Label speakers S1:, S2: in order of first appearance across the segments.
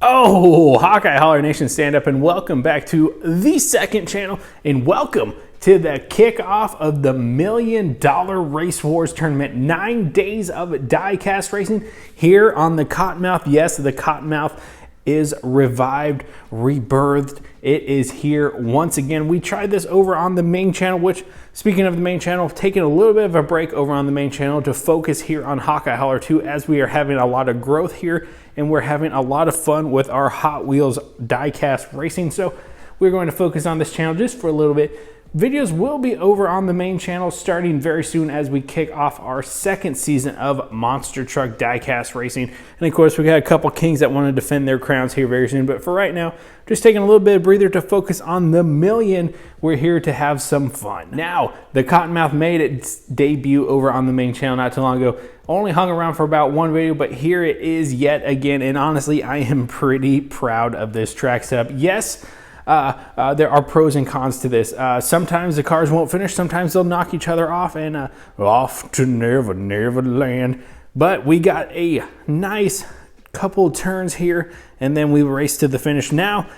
S1: Oh, Hawkeye Holler Nation, stand up and welcome back to the second channel, and welcome to the kickoff of the $1 Million Race Wars tournament. 9 days of diecast racing here on the Cottonmouth. Yes, the Cottonmouth is revived, rebirthed. It is here once again. We tried this over on the main channel, which, speaking of the main channel, taking a little bit of a break over on the main channel to focus here on Hawkeye Holler 2, as we are having a lot of growth here and we're having a lot of fun with our Hot Wheels diecast racing. So we're going to focus on this channel just for a little bit. Videos will be over on the main channel starting very soon as we kick off our second season of Monster Truck Diecast Racing. And of course, we got a couple kings that want to defend their crowns here very soon. But for right now, just taking a little bit of breather to focus on the million. We're here to have some fun. Now, the Cottonmouth made its debut over on the main channel not too long ago. Only hung around for about one video, but here it is yet again. And honestly, I am pretty proud of this track setup. Yes, there are pros and cons to this. Sometimes the cars won't finish. Sometimes they'll knock each other off and off to Neverland. But we got a nice couple turns here, and then we race to the finish. Now,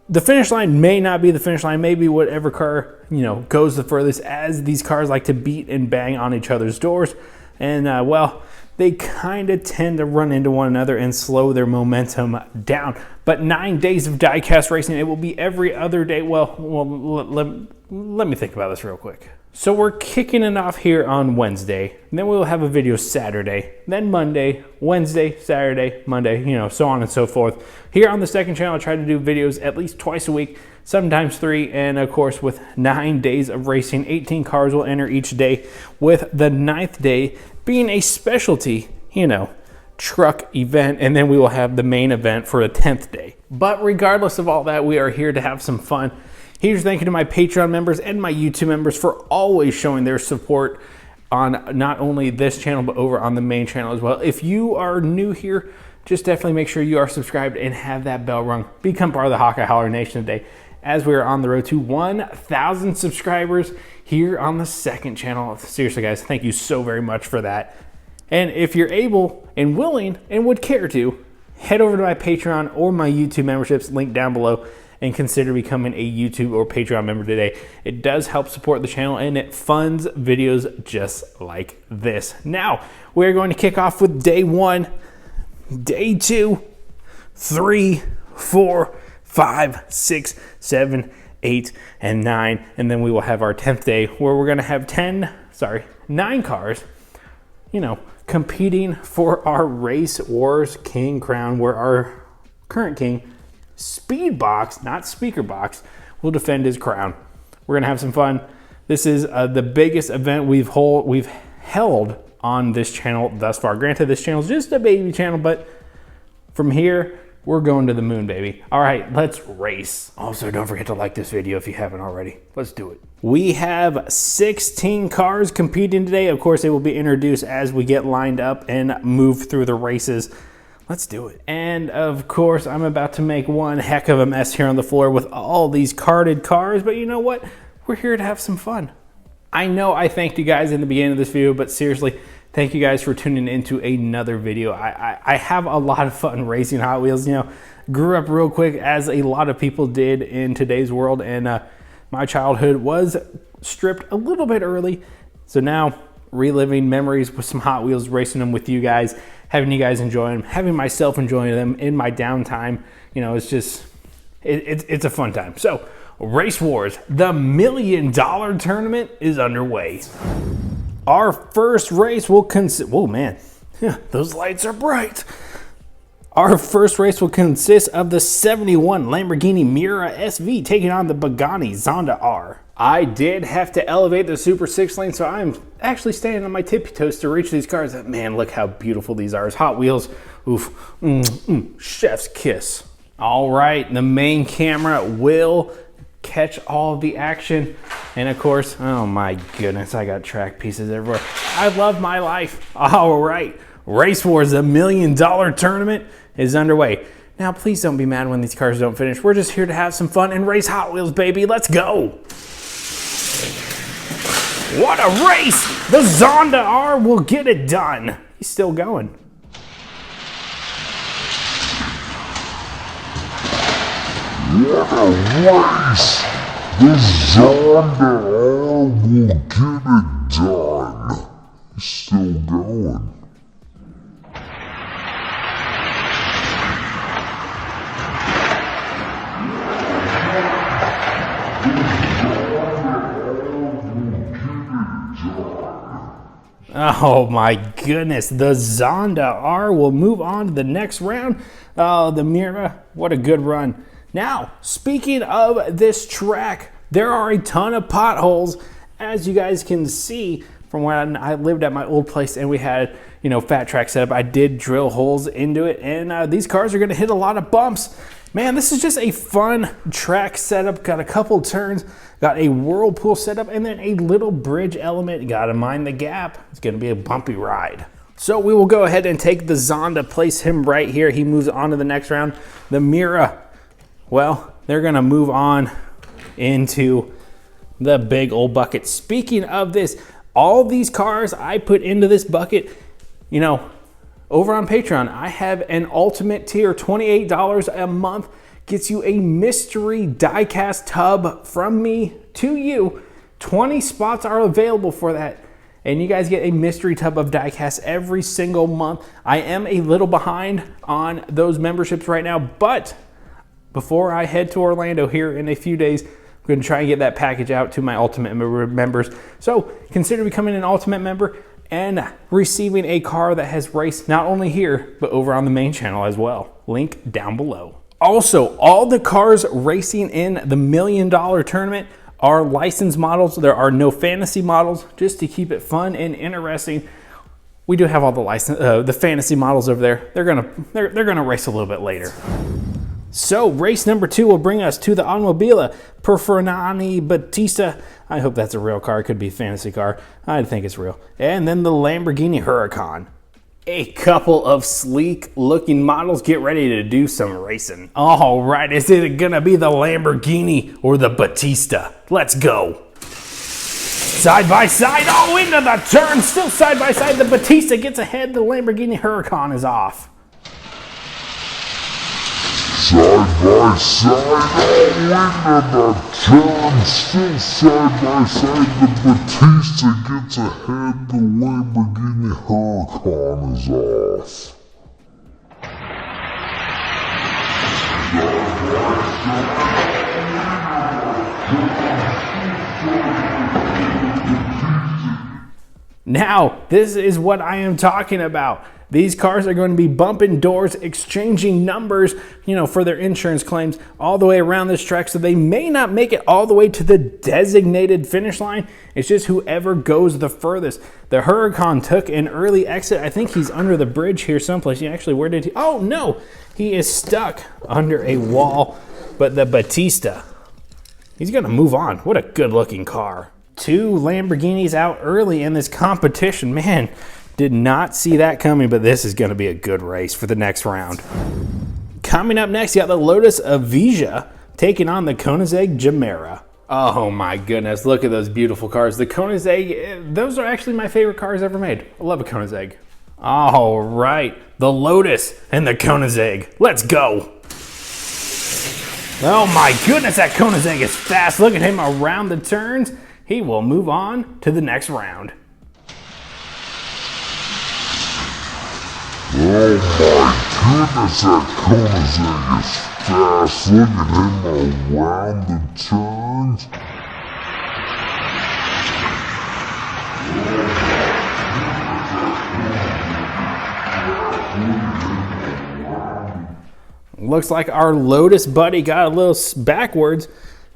S1: the finish line may not be the finish line. Maybe whatever car goes the furthest, as these cars like to beat and bang on each other's doors. And well, they kind of tend to run into one another and slow their momentum down. But 9 days of diecast racing, it will be every other day. Well, let me think about this real quick. So we're kicking it off here on Wednesday. Then we'll have a video Saturday, then Monday, Wednesday, Saturday, Monday, so on and so forth. Here on the second channel, I try to do videos at least twice a week, sometimes 3. And of course, with 9 days of racing, 18 cars will enter each day, with the 9th day being a specialty, truck event, and then we will have the main event for the 10th day. But regardless of all that, we are here to have some fun. Huge thank you to my Patreon members and my YouTube members for always showing their support on not only this channel, but over on the main channel as well. If you are new here, just definitely make sure you are subscribed and have that bell rung. Become part of the Hawkeye Holler Nation today, as we are on the road to 1,000 subscribers here on the second channel. Seriously, guys, thank you so very much for that. And if you're able and willing and would care to, head over to my Patreon or my YouTube memberships, linked down below, and consider becoming a YouTube or Patreon member today. It does help support the channel, and it funds videos just like this. Now, we're going to kick off with day 1, day 2, 3, 4, 5, 6, 7, 8, and 9. And then we will have our 10th day, where we're going to have 9 cars, competing for our Race Wars King crown, where our current king, Speedbox, not Speaker Box, will defend his crown. We're gonna have some fun. This is the biggest event we've held on this channel thus far. Granted, this channel is just a baby channel, but from here, we're going to the moon, baby. All right, let's race. Also, don't forget to like this video if you haven't already. Let's do it. We have 16 cars competing today. Of course, they will be introduced as we get lined up and move through the races. Let's do it. And of course, I'm about to make one heck of a mess here on the floor with all these carded cars, but you know what? We're here to have some fun. I know I thanked you guys in the beginning of this video, but seriously, thank you guys for tuning into another video. I have a lot of fun racing Hot Wheels. Grew up real quick, as a lot of people did in today's world, and my childhood was stripped a little bit early. So now, reliving memories with some Hot Wheels, racing them with you guys, having you guys enjoy them, having myself enjoy them in my downtime. It's just, it's a fun time. So, Race Wars, the $1 Million tournament is underway. Our first race will consist, whoa man, those lights are bright. Our first race will consist of the 71 Lamborghini Miura SV taking on the Pagani Zonda R. I did have to elevate the Super 6 lane, so I'm actually standing on my tippy toes to reach these cars. Man, look how beautiful these are. It's Hot Wheels, oof, chef's kiss. All right, the main camera will catch all of the action. And of course, oh my goodness, I got track pieces everywhere. I love my life. All right, Race Wars, the $1 Million tournament is underway. Now, please don't be mad when these cars don't finish. We're just here to have some fun and race Hot Wheels, baby. Let's go. What a race! The Zonda R will get it done. He's still going.
S2: What a race! The Zonda R will get it done. He's still going.
S1: Oh my goodness, the Zonda R will move on to the next round. Oh, the Mira, what a good run. Now, speaking of this track, there are a ton of potholes, as you guys can see from when I lived at my old place and we had, fat track setup. I did drill holes into it, and these cars are gonna hit a lot of bumps. Man, this is just a fun track setup. Got a couple turns, got a whirlpool setup, and then a little bridge element. Gotta mind the gap. It's gonna be a bumpy ride. So we will go ahead and take the Zonda, place him right here. He moves on to the next round. The Mira, well, they're gonna move on into the big old bucket. Speaking of this, all these cars I put into this bucket, over on Patreon, I have an ultimate tier, $28 a month, gets you a mystery diecast tub from me to you. 20 spots are available for that, and you guys get a mystery tub of diecast every single month. I am a little behind on those memberships right now, but before I head to Orlando here in a few days, I'm going to try and get that package out to my ultimate members. So consider becoming an ultimate member and receiving a car that has raced not only here, but over on the main channel as well. Link down below. Also, all the cars racing in the $1 million tournament are licensed models. There are no fantasy models, just to keep it fun and interesting. We do have all the fantasy models over there. They're gonna race a little bit later. So race number 2 will bring us to the Automobile per Fernani Battista. I hope that's a real car. It could be a fantasy car. I think it's real. And then the Lamborghini Huracan. A couple of sleek looking models. Get ready to do some racing. All right, is it gonna be the Lamborghini or the Battista? Let's go. Side by side, into the turn. Still side by side. The Battista gets ahead. The Lamborghini Huracan is off.
S2: Side by side, into the turn, still side by side, the Battista gets ahead, the Lamborghini Huracan is off.
S1: Now, this is what I am talking about. These cars are going to be bumping doors, exchanging numbers, for their insurance claims all the way around this track. So they may not make it all the way to the designated finish line. It's just whoever goes the furthest. The Huracan took an early exit. I think he's under the bridge here someplace. Actually, where did he? Oh, no. He is stuck under a wall. But the Battista, he's going to move on. What a good-looking car. 2 Lamborghinis out early in this competition. Man, did not see that coming, but this is going to be a good race for the next round. Coming up next, you got the Lotus Evija taking on the Koenigsegg Gemera. Oh my goodness, look at those beautiful cars. The Koenigsegg, those are actually my favorite cars ever made. I love a Koenigsegg. All right, the Lotus and the Koenigsegg. Let's go. Oh my goodness, that Koenigsegg is fast. Look at him around the turns. He will move on to the next round.
S2: Oh my goodness, that Koenigsegg is fast. Look at him around the turns.
S1: Looks like our Lotus buddy got a little backwards.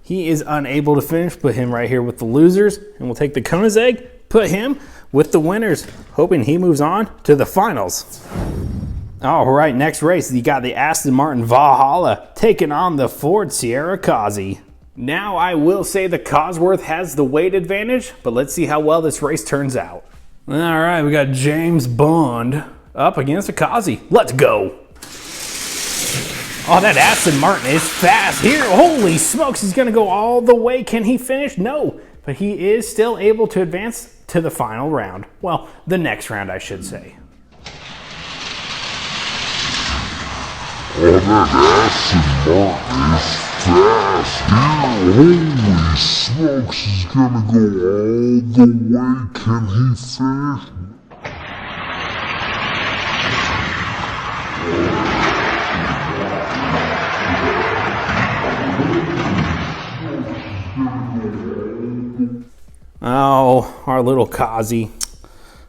S1: He is unable to finish. Put him right here with the losers. And we'll take the Koenigsegg, put him with the winners, hoping he moves on to the finals. All right, next race, you got the Aston Martin Valhalla taking on the Ford Sierra Cosy. Now, I will say the Cosworth has the weight advantage, but let's see how well this race turns out. All right, we got James Bond up against a Cosy. Let's go. Oh, that Aston Martin is fast here. Holy smokes, he's going to go all the way. Can he finish? No, but he is still able to advance to the final round. Well, the next round, I should say.
S2: Oh, that Aston Martin is fast here. Holy smokes, he's gonna go all the way. Can he finish?
S1: Oh, our little Kazi.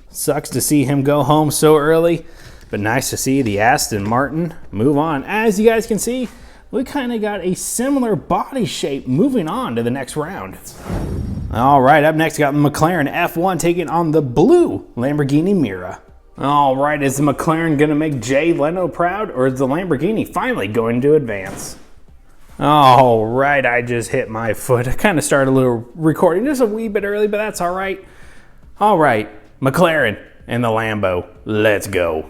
S1: Sucks to see him go home so early, but nice to see the Aston Martin move on. As you guys can see, we kind of got a similar body shape moving on to the next round. All right, up next, got the McLaren F1 taking on the blue Lamborghini Mira. All right, is the McLaren gonna make Jay Leno proud, or is the Lamborghini finally going to advance? All right, I just hit my foot. I kind of started a little recording just a wee bit early, but that's all right. All right, McLaren and the Lambo, let's go.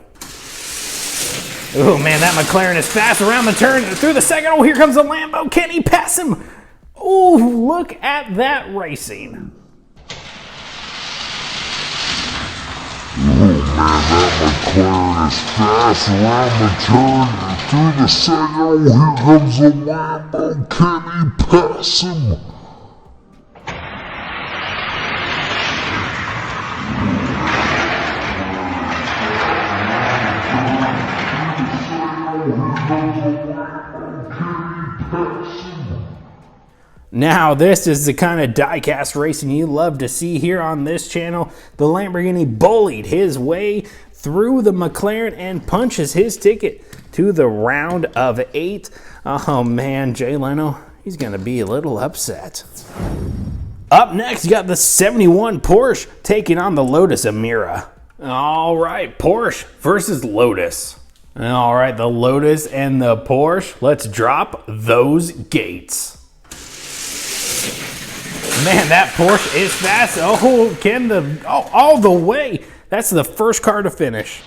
S1: Oh man, that McLaren is fast around the turn through the second. Oh, here comes the Lambo. Can he pass him? Oh, look at that racing.
S2: That McLaren is fast around the turn through the second. Oh, here comes the Lambo. Can he pass him?
S1: Now, this is the kind of diecast racing you love to see here on this channel. The Lamborghini bullied his way through the McLaren and punches his ticket to the round of 8. Oh man, Jay Leno, he's gonna be a little upset. Up next, you got the 71 Porsche taking on the Lotus Emira. All right, Porsche versus Lotus. All right, the Lotus and the Porsche, let's drop those gates. Man, that Porsche is fast. Oh, all the way. That's the first car to finish.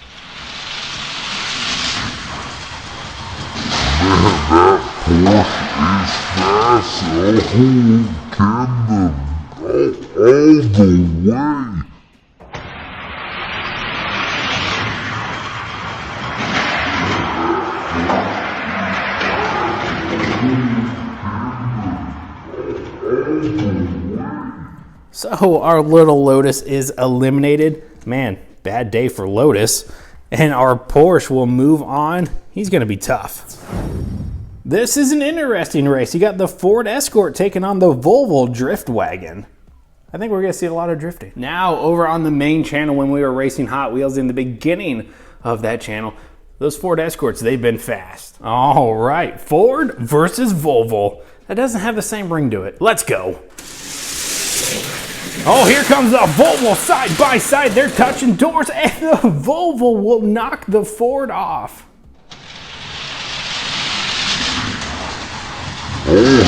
S2: Man, that Porsche is fast. All the way.
S1: So our little Lotus is eliminated. Man, bad day for Lotus. And our Porsche will move on. He's going to be tough. This is an interesting race. You got the Ford Escort taking on the Volvo Drift Wagon. I think we're going to see a lot of drifting. Now, over on the main channel, when we were racing Hot Wheels in the beginning of that channel, those Ford Escorts, they've been fast. All right, Ford versus Volvo. That doesn't have the same ring to it. Let's go. Oh, here comes the Volvo side by side. They're touching doors, and the Volvo will knock the Ford off.
S2: Oh, here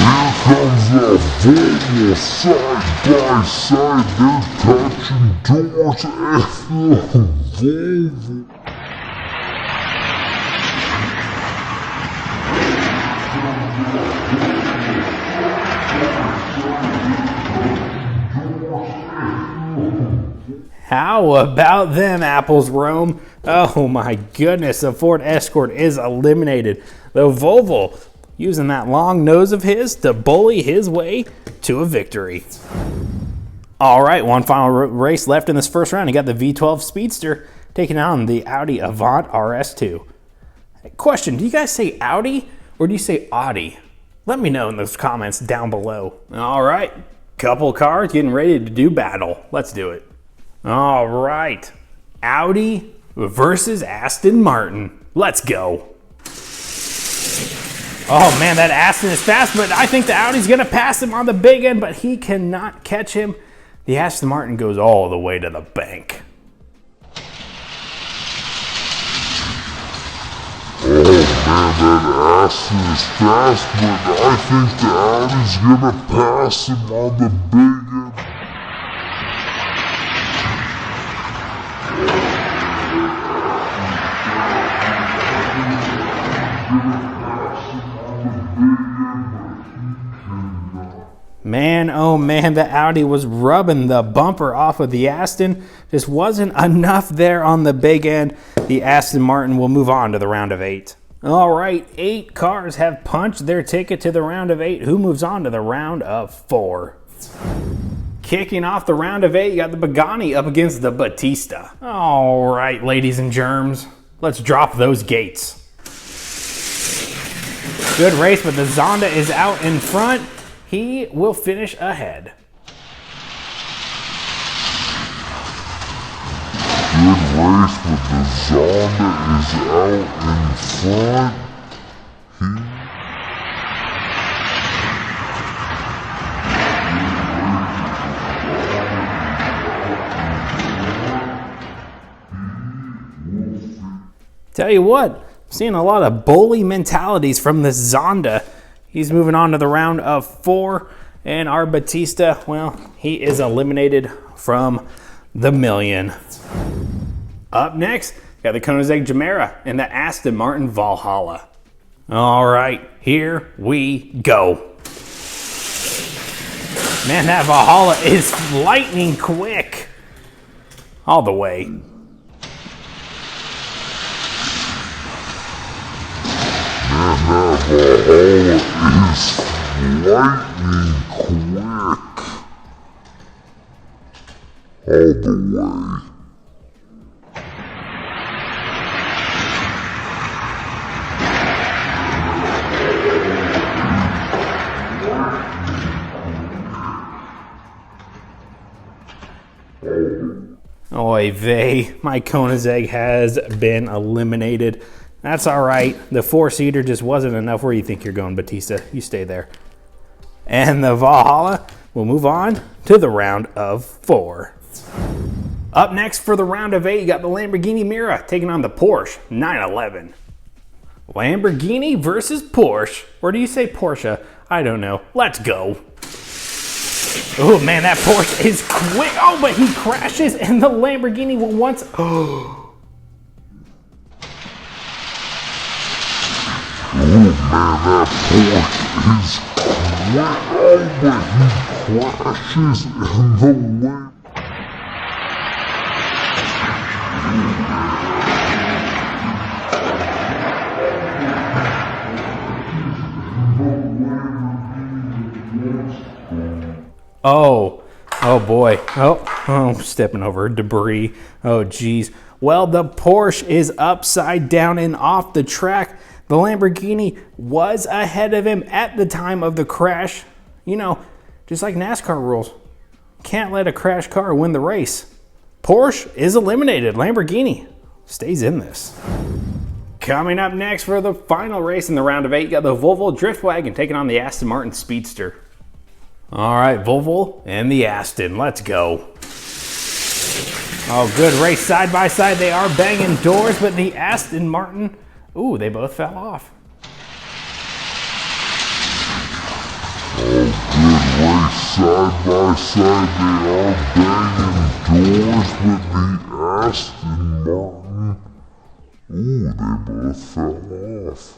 S2: comes the Volvo side by side. They're touching doors, and the Volvo.
S1: How about them apples, Rome? Oh my goodness, the Ford Escort is eliminated. The Volvo using that long nose of his to bully his way to a victory. All right, one final race left in this first round. You got the V12 Speedster taking on the Audi Avant RS2. Question, do you guys say Audi or do you say Audi? Let me know in those comments down below. All right, couple cars getting ready to do battle. Let's do it. All right, Audi versus Aston Martin. Let's go. Oh man, that Aston is fast, but I think the Audi's gonna pass him on the big end, but he cannot catch him. The Aston Martin goes all the way to the bank.
S2: Oh man, that Aston is fast, but I think the Audi's gonna pass him on the big end.
S1: Man, oh man, the Audi was rubbing the bumper off of the Aston. Just wasn't enough there on the big end. The Aston Martin will move on to the round of 8. All right, 8 cars have punched their ticket to the round of 8. Who moves on to the round of 4? Kicking off the round of 8, you got the Pagani up against the Batista. All right, ladies and germs, let's drop those gates. Good race, but the Zonda is out in front. He will finish ahead.
S2: Good race, but the Zonda is out in front.
S1: Tell you what, I'm seeing a lot of bully mentalities from this Zonda. He's moving on to the round of 4, and our Batista, well, he is eliminated from the million. Up next, got the Koenigsegg Gemera and the Aston Martin Valhalla. All right, here we go. Man, that Valhalla is lightning quick. All the way.
S2: Man, that Valhalla is lightning quick. All the way.
S1: Oy vey, my Koenigsegg has been eliminated. That's all right. The 4-seater just wasn't enough. Where do you think you're going, Batista? You stay there. And the Valhalla will move on to the round of 4. Up next for the round of 8, you got the Lamborghini Miura taking on the Porsche 911. Lamborghini versus Porsche. Or do you say Porsche? I don't know. Let's go. Oh man, that Porsche is quick. Oh, but he crashes and the Lamborghini will once.
S2: Oh man, that Porsche is quick. Oh, but he crashes in the way.
S1: Oh boy. Oh, stepping over debris. Oh geez. Well, the Porsche is upside down and off the track. The Lamborghini was ahead of him at the time of the crash. You know, just like NASCAR rules. Can't let a crash car win the race. Porsche is eliminated. Lamborghini stays in this. Coming up next for the final race in the round of 8, you got the Volvo Driftwagon taking on the Aston Martin Speedster. All right, Volvo and the Aston, let's go. Oh, good race side by side. They are banging doors, but the Aston Martin, ooh, they both fell off.
S2: Oh, good race side by side. They are banging doors, but the Aston Martin, ooh, they both fell off.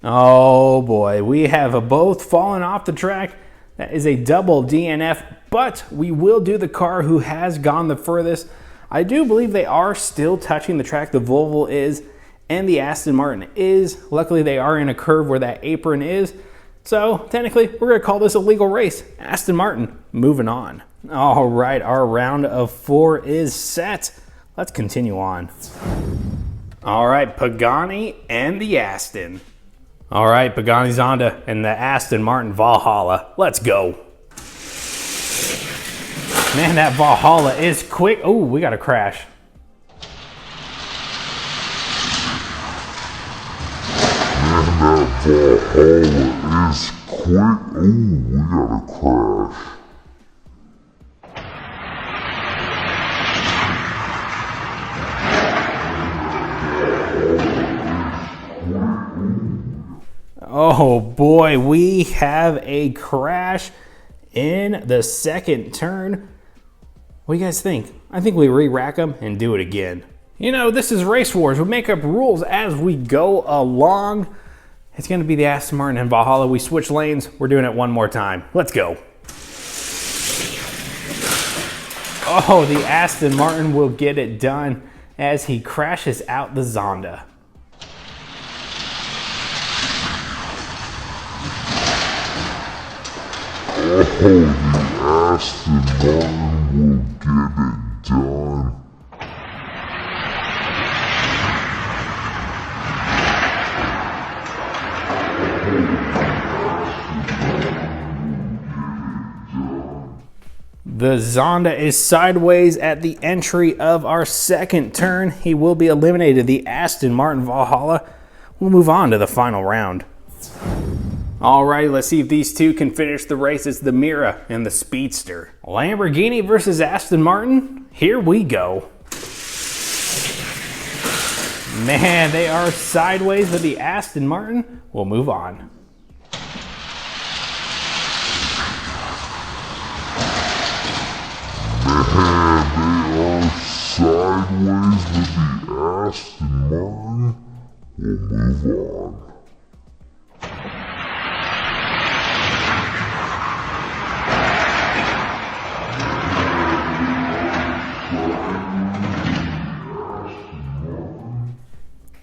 S1: Oh boy, we have both fallen off the track. That is a double DNF, but we will do the car who has gone the furthest. I do believe they are still touching the track. The Volvo is, and the Aston Martin is. Luckily, they are in a curve where that apron is. So technically, we're gonna call this a legal race. Aston Martin, moving on. All right, our round of 4 is set. Let's continue on. All right, Pagani and the Aston. All right, Pagani Zonda and the Aston Martin Valhalla. Let's go. Man, that Valhalla is quick. Oh, we got a crash.
S2: Man, that Valhalla is quick. Oh, we got a crash.
S1: Oh boy, we have a crash in the second turn. What do you guys think? I think we re-rack them and do it again. You know, this is Race Wars. We make up rules as we go along. It's going to be the Aston Martin and Valhalla. We switch lanes. We're doing it one more time. Let's go. Oh, the Aston Martin will get it done as he crashes out the Zonda.
S2: Oh, the Aston Martin will get it done.
S1: The Zonda is sideways at the entry of our second turn. He will be eliminated. The Aston Martin Valhalla will move on to the final round. Alrighty, let's see if these two can finish the race. It's the Mira and the Speedster. Lamborghini versus Aston Martin. Here we go. Man, they are sideways, but the Aston Martin will move on.
S2: Man, they are sideways, but the Aston Martin will move on.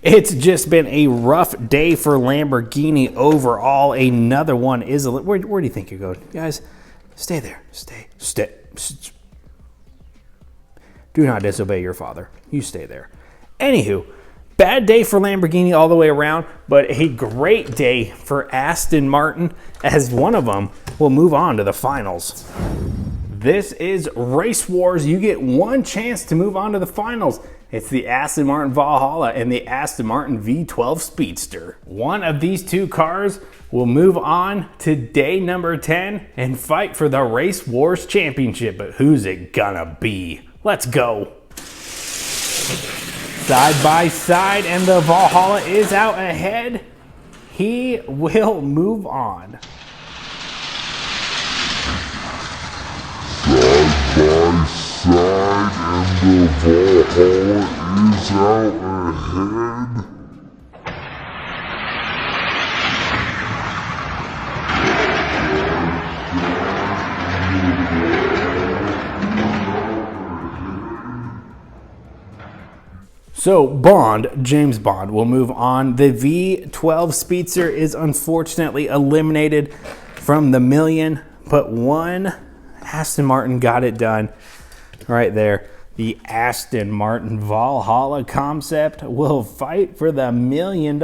S1: It's just been a rough day for Lamborghini overall. Another one is a... Where do you think you're going? Guys, stay there. Stay. Do not disobey your father. You stay there. Anywho, bad day for Lamborghini all the way around, but a great day for Aston Martin as one of them will move on to the finals. This is Race Wars. You get one chance to move on to the finals. It's the Aston Martin Valhalla and the Aston Martin V12 Speedster. One of these two cars will move on to day number 10 and fight for the Race Wars Championship. But who's it gonna be? Let's go. Side by side, and the Valhalla is out ahead. He will move on.
S2: Side, and the Valhalla is out ahead.
S1: So James Bond will move on. The V12 Speedster is unfortunately eliminated from the million, but one Aston Martin got it done right there. The Aston Martin Valhalla concept will fight for the $1 million.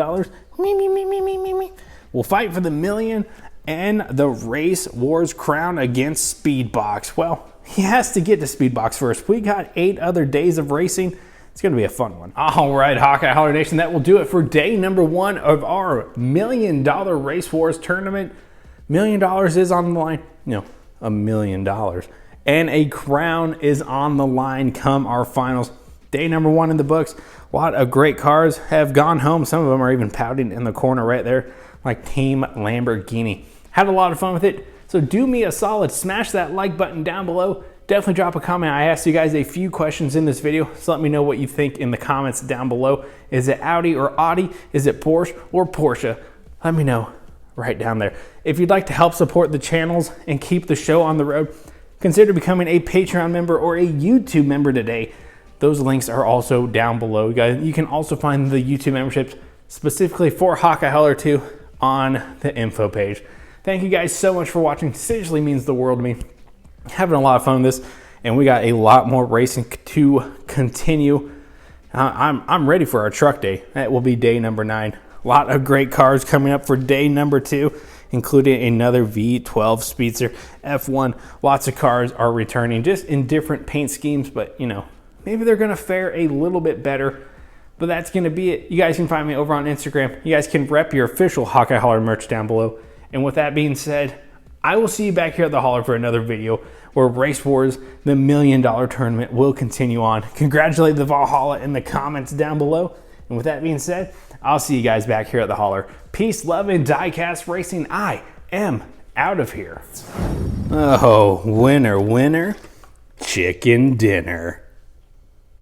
S1: Will fight for the million and the Race Wars crown against Speedbox. Well, he has to get to Speedbox first. We got 8 other days of racing. It's going to be a fun one. All right, Hawkeye Holler Nation, that will do it for day number 1 of our $1 million Race Wars tournament. $1 million is on the line. You know, $1 million. And a crown is on the line come our finals. Day number 1 in the books. A lot of great cars have gone home. Some of them are even pouting in the corner right there, like Team Lamborghini. Had a lot of fun with it. So do me a solid, smash that like button down below. Definitely drop a comment. I asked you guys a few questions in this video, so let me know what you think in the comments down below. Is it Audi or Audi? Is it Porsche or Porsche? Let me know right down there. If you'd like to help support the channels and keep the show on the road, consider becoming a Patreon member or a YouTube member today. Those links are also down below. You can also find the YouTube memberships specifically for Hawkeye Holler 2 on the info page. Thank you guys so much for watching. Seriously means the world to me. Having a lot of fun with this, and we got a lot more racing to continue. I'm ready for our truck day. That will be day number 9. A lot of great cars coming up for day number 2, including another V12 Speedster, F1. Lots of cars are returning, just in different paint schemes, but you know, maybe they're gonna fare a little bit better. But that's gonna be it. You guys can find me over on Instagram. You guys can rep your official Hawkeye Holler merch down below. And with that being said, I will see you back here at the Holler for another video where Race Wars, the $1 million tournament, will continue on. Congratulate the Valhalla in the comments down below. And with that being said, I'll see you guys back here at the Holler. Peace, love, and DIECAST Racing. I am out of here. Oh, winner, winner, chicken dinner.